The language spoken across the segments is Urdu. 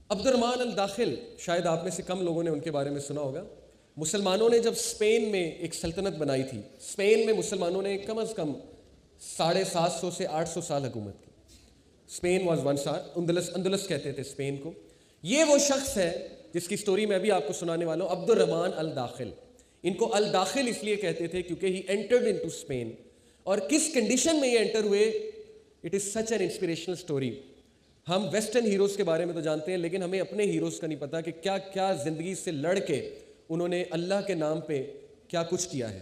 عبد الرحمن الداخل، شاید آپ میں سے کم لوگوں نے ان کے بارے میں سنا ہوگا۔ مسلمانوں نے جب اسپین میں ایک سلطنت بنائی تھی، اسپین میں مسلمانوں نے کم از کم 750 سے 800 سال حکومت کی۔ اسپین واز ون سار، اندلس کہتے تھے اسپین کو۔ یہ وہ شخص ہے جس کی سٹوری میں ابھی آپ کو سنانے والا ہوں، عبد الرحمن الداخل۔ ان کو الداخل اس لیے کہتے تھے کیونکہ ہی انٹرڈ انٹو اسپین، اور کس کنڈیشن میں یہ انٹر ہوئے، it is such an inspirational story. ہم ویسٹرن ہیروز کے بارے میں تو جانتے ہیں، لیکن ہمیں اپنے ہیروز کا نہیں پتہ کہ کیا کیا زندگی سے لڑ کے انہوں نے اللہ کے نام پہ کیا کچھ کیا ہے۔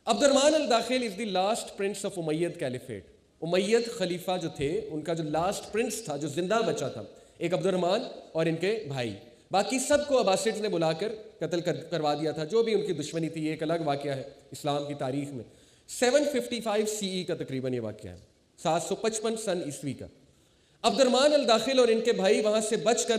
عبد الرحمن الداخل از دی لاسٹ پرنس آف امید کیلیفیٹ۔ امید خلیفہ جو تھے، ان کا جو لاسٹ پرنس تھا جو زندہ بچا تھا، ایک عبد الرحمن اور ان کے بھائی، باقی سب کو عباسڈز نے بلا کر قتل کروا دیا تھا۔ جو بھی ان کی دشمنی تھی، یہ ایک الگ واقعہ ہے اسلام کی تاریخ میں۔ 755 CE کا تقریباً یہ واقعہ ہے، 755 سن عیسوی کا۔ عبد الرحمن الداخل اور ان کے بھائی وہاں سے بچ کر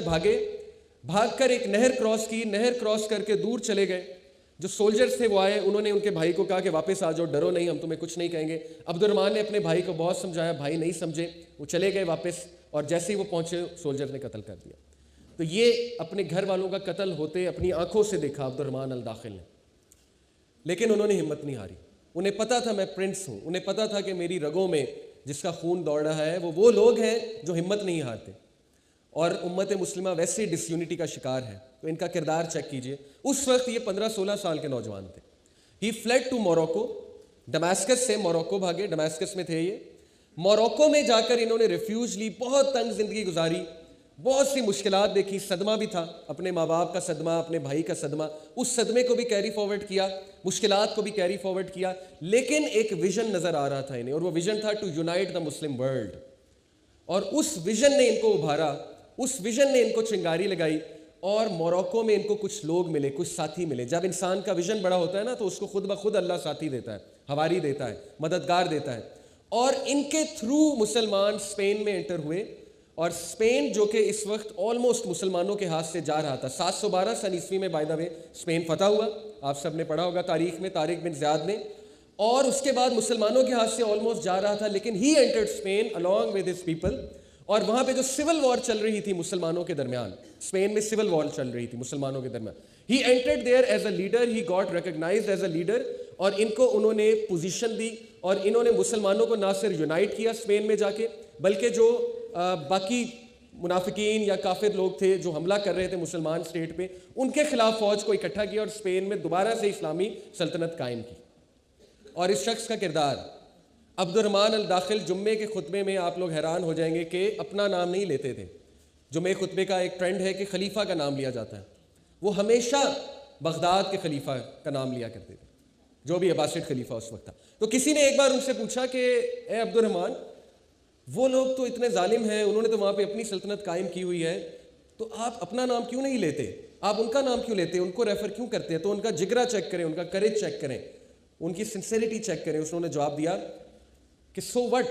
بھاگ کر ایک نہر کراس کی، نہر کراس کر کے دور چلے گئے۔ جو سولجرز تھے وہ آئے، انہوں نے ان کے بھائی کو کہا کہ واپس آ جاؤ، ڈرو نہیں، ہم تمہیں کچھ نہیں کہیں گے۔ عبد الرحمن نے اپنے بھائی کو بہت سمجھایا، بھائی نہیں سمجھے، وہ چلے گئے واپس، اور جیسے ہی وہ پہنچے سولجرز نے قتل کر دیا۔ تو یہ اپنے گھر والوں کا قتل ہوتے اپنی آنکھوں سے دیکھا عبد الرحمن الداخل نے، لیکن انہوں نے ہمت نہیں ہاری۔ انہیں پتا تھا میں پرنس ہوں، انہیں پتا تھا کہ میری رگوں میں جس کا خون دوڑ رہا ہے وہ لوگ ہیں جو ہمت نہیں ہارتے، اور امت مسلمہ ویسے ڈس یونٹی کا شکار ہے۔ تو ان کا کردار چیک کیجئے۔ اس وقت یہ 15-16 سال کے نوجوان تھے۔ ہی فلیڈ ٹو موروکو، ڈماسکس سے موروکو بھاگے، ڈماسکس میں تھے یہ۔ موروکو میں جا کر انہوں نے ریفیوج لی، بہت تنگ زندگی گزاری، بہت سی مشکلات دیکھی، صدمہ بھی تھا، اپنے ماں باپ کا صدمہ، اپنے بھائی کا صدمہ، اس صدمے کو بھی کیری فارورڈ کیا، مشکلات کو بھی کیری فارورڈ کیا، لیکن ایک ویژن نظر آ رہا تھا انہیں، اور وہ ویژن تھا to unite the Muslim world. اور اس ویژن نے ان کو ابھارا، اس ویژن نے ان کو چنگاری لگائی، اور موروکو میں ان کو کچھ لوگ ملے، کچھ ساتھی ملے۔ جب انسان کا ویژن بڑا ہوتا ہے نا، تو اس کو خود بخود اللہ ساتھی دیتا ہے، ہواری دیتا ہے، مددگار دیتا ہے۔ اور ان کے تھرو مسلمان اسپین میں انٹر ہوئے، اور اسپین جو کہ اس وقت آلموسٹ مسلمانوں کے ہاتھ سے جا رہا تھا۔ 712 سن عیسوی میں بائی دا وے اسپین فتح ہوا، آپ سب نے پڑھا ہوگا تاریخ میں، طارق بن زیاد نے، اور اس کے بعد مسلمانوں کے ہاتھ سے آلموسٹ جا رہا تھا، لیکن he entered Spain along with his people۔ اور وہاں پہ جو سول وار چل رہی تھی مسلمانوں کے درمیان، اسپین میں سول وار چل رہی تھی مسلمانوں کے درمیان، he entered there as a leader, he got recognized as a leader, اور ان کو انہوں نے پوزیشن دی، اور انہوں نے مسلمانوں کو نہ صرف یونائٹ کیا اسپین میں جا کے، بلکہ جو باقی منافقین یا کافر لوگ تھے جو حملہ کر رہے تھے مسلمان اسٹیٹ پہ، ان کے خلاف فوج کو اکٹھا کیا، اور اسپین میں دوبارہ سے اسلامی سلطنت قائم کی۔ اور اس شخص کا کردار، عبد الرحمن الداخل، جمعے کے خطبے میں آپ لوگ حیران ہو جائیں گے کہ اپنا نام نہیں لیتے تھے۔ جمعے خطبے کا ایک ٹرینڈ ہے کہ خلیفہ کا نام لیا جاتا ہے، وہ ہمیشہ بغداد کے خلیفہ کا نام لیا کرتے تھے، جو بھی عباسڈ خلیفہ اس وقت تھا۔ تو کسی نے ایک بار ان سے پوچھا کہ اے عبد الرحمن، وہ لوگ تو اتنے ظالم ہیں، انہوں نے تو وہاں پہ اپنی سلطنت قائم کی ہوئی ہے، تو آپ اپنا نام کیوں نہیں لیتے، آپ ان کا نام کیوں لیتے، ان کو ریفر کیوں کرتے ہیں؟ تو ان کا جگرا چیک کریں، ان کا کریج چیک کریں، ان کی سنسیریٹی چیک کریں۔ انہوں نے جواب دیا کہ سو وٹ،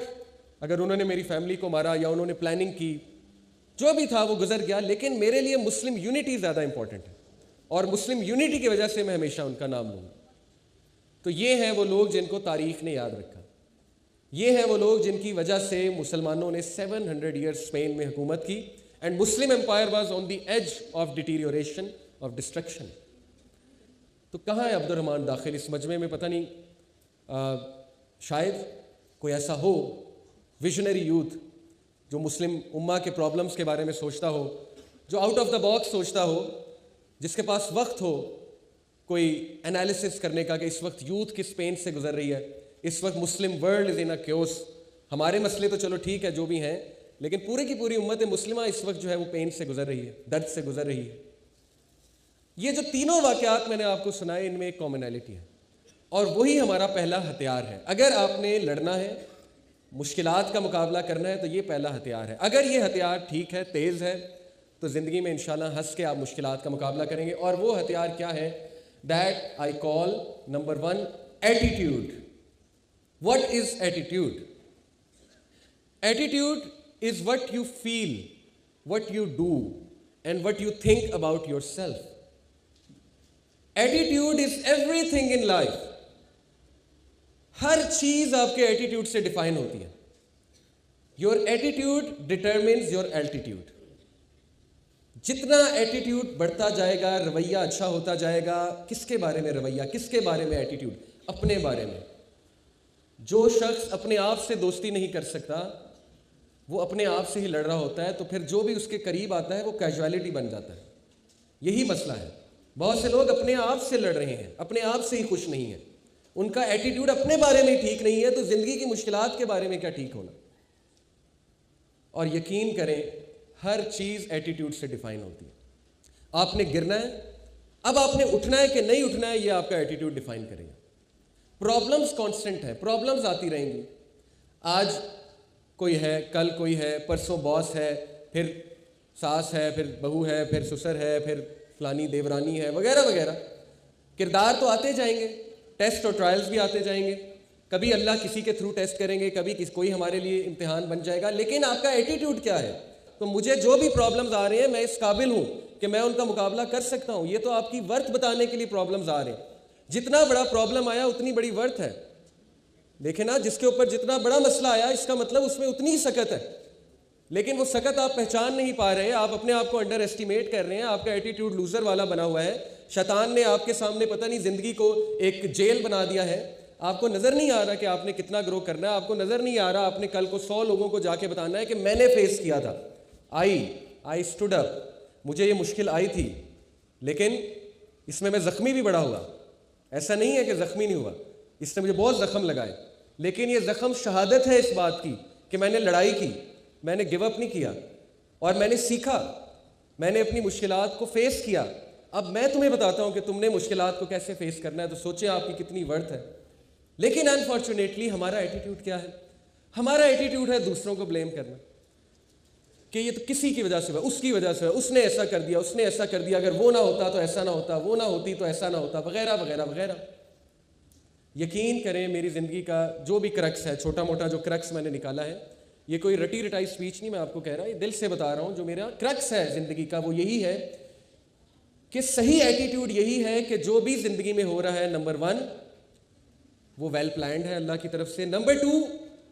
اگر انہوں نے میری فیملی کو مارا یا انہوں نے پلاننگ کی، جو بھی تھا وہ گزر گیا، لیکن میرے لیے مسلم یونٹی زیادہ امپورٹنٹ ہے، اور مسلم یونٹی کی وجہ سے میں ہمیشہ ان کا نام لوں گا۔ تو یہ ہیں وہ لوگ جن کو تاریخ نے یاد رکھا، یہ ہیں وہ لوگ جن کی وجہ سے مسلمانوں نے 700 ایئرس اسپین میں حکومت کی، and Muslim empire was on the age of deterioration, of destruction. تو کہاں ہے عبد الرحمن داخل اس مجمع میں؟ پتہ نہیں، شاید کوئی ایسا ہو ویژنری یوتھ جو مسلم امہ کے پرابلمز کے بارے میں سوچتا ہو، جو آؤٹ آف دا باکس سوچتا ہو، جس کے پاس وقت ہو کوئی انالیسس کرنے کا کہ اس وقت یوتھ کس پین سے گزر رہی ہے، اس وقت Muslim world is in a caves. ہمارے مسئلے تو چلو ٹھیک ہے جو بھی ہیں، لیکن پوری کی پوری امت مسلمہ اس وقت جو ہے وہ پین سے گزر رہی ہے، درد سے گزر رہی ہے۔ یہ جو تینوں واقعات میں نے آپ کو سنائے، ان میں ایک کامنالٹی ہے، اور وہی ہمارا پہلا ہتھیار ہے۔ اگر آپ نے لڑنا ہے، مشکلات کا مقابلہ کرنا ہے، تو یہ پہلا ہتھیار ہے۔ اگر یہ ہتھیار ٹھیک ہے، تیز ہے، تو زندگی میں انشاءاللہ ہنس کے آپ مشکلات کا مقابلہ کریں گے۔ اور وہ ہتھیار کیا ہے؟ That I call number 1 attitude. What is attitude? Attitude is what you feel, what you do, and what you think about yourself. Attitude is everything in life. ہر چیز آپ کے ایٹیٹیوڈ سے ڈیفائن ہوتی ہے۔ Your attitude determines your altitude. جتنا ایٹیٹیوڈ بڑھتا جائے گا، رویہ اچھا ہوتا جائے گا. کس کے بارے میں رویہ؟ کس کے بارے میں ایٹیٹیوڈ؟ اپنے بارے میں. جو شخص اپنے آپ سے دوستی نہیں کر سکتا وہ اپنے آپ سے ہی لڑ رہا ہوتا ہے، تو پھر جو بھی اس کے قریب آتا ہے وہ کیجویلٹی بن جاتا ہے. یہی مسئلہ ہے. بہت سے لوگ اپنے آپ سے لڑ رہے ہیں، اپنے آپ سے ہی خوش نہیں ہیں. ان کا ایٹیٹیوڈ اپنے بارے میں ٹھیک نہیں ہے، تو زندگی کی مشکلات کے بارے میں کیا ٹھیک ہونا. اور یقین کریں ہر چیز ایٹیٹیوڈ سے ڈیفائن ہوتی ہے. آپ نے گرنا ہے، اب آپ نے اٹھنا ہے کہ نہیں اٹھنا ہے، یہ آپ کا ایٹیٹیوڈ ڈیفائن کرے گا. پرابلمز کانسٹنٹ ہیں، پرابلمز آتی رہیں گی. آج کوئی ہے، کل کوئی ہے، پرسوں باس ہے، پھر ساس ہے، پھر بہو ہے، پھر سسر ہے، پھر فلانی دیورانی ہے، وغیرہ وغیرہ. کردار تو آتے جائیں گے، ٹیسٹ اور ٹرائلز بھی آتے جائیں گے. کبھی اللہ کسی کے تھرو ٹیسٹ کریں گے، کبھی کوئی ہمارے لیے امتحان بن جائے گا. لیکن آپ کا ایٹیٹیوڈ کیا ہے؟ تو مجھے جو بھی پرابلمز آ رہے ہیں میں اس قابل ہوں کہ میں ان کا مقابلہ کر سکتا ہوں. یہ تو آپ کی ورتھ بتانے کے لیے پرابلمز آ رہے ہیں. جتنا بڑا پرابلم آیا اتنی بڑی ورتھ ہے. دیکھیں نا، جس کے اوپر جتنا بڑا مسئلہ آیا اس کا مطلب اس میں اتنی ہی سکت ہے. لیکن وہ سکت آپ پہچان نہیں پا رہے، آپ اپنے آپ کو انڈر ایسٹیمیٹ کر رہے ہیں. آپ کا ایٹیٹیوڈ لوزر والا بنا ہوا ہے. شیطان نے آپ کے سامنے پتہ نہیں زندگی کو ایک جیل بنا دیا ہے. آپ کو نظر نہیں آ رہا کہ آپ نے کتنا گرو کرنا ہے. آپ کو نظر نہیں آ رہا آپ نے کل کو 100 لوگوں کو جا کے بتانا ہے کہ میں نے فیس کیا تھا. I stood up. مجھے یہ مشکل آئی تھی، لیکن اس میں زخمی بھی بڑا ہوا. ایسا نہیں ہے کہ زخمی نہیں ہوا، اس نے مجھے بہت زخم لگائے. لیکن یہ زخم شہادت ہے اس بات کی کہ میں نے لڑائی کی، میں نے گیو اپ نہیں کیا، اور میں نے سیکھا، میں نے اپنی مشکلات کو فیس کیا. اب میں تمہیں بتاتا ہوں کہ تم نے مشکلات کو کیسے فیس کرنا ہے. تو سوچیں آپ کی کتنی ورتھ ہے. لیکن انفارچونیٹلی ہمارا ایٹیٹیوڈ کیا ہے؟ ہمارا ایٹیٹیوڈ ہے دوسروں کو بلیم کرنا کہ یہ تو کسی کی وجہ سے ہوا، اس کی وجہ سے ہوا، اس نے ایسا کر دیا، اس نے ایسا کر دیا، اگر وہ نہ ہوتا تو ایسا نہ ہوتا، وہ نہ ہوتی تو ایسا نہ ہوتا، وغیرہ وغیرہ وغیرہ. یقین کریں میری زندگی کا جو بھی کرکس ہے، چھوٹا موٹا جو کرکس میں نے نکالا ہے، یہ کوئی رٹی رٹائی سپیچ نہیں میں آپ کو کہہ رہا، یہ دل سے بتا رہا ہوں. جو میرا کرکس ہے زندگی کا وہ یہی ہے کہ صحیح ایٹیٹیوڈ یہی ہے کہ جو بھی زندگی میں ہو رہا ہے، نمبر 1 وہ ویل پلانڈ ہے اللہ کی طرف سے. نمبر 2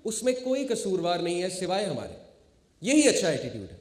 اس میں کوئی قصوروار نہیں ہے سوائے ہمارے. یہی اچھا ایٹیٹیوڈ ہے.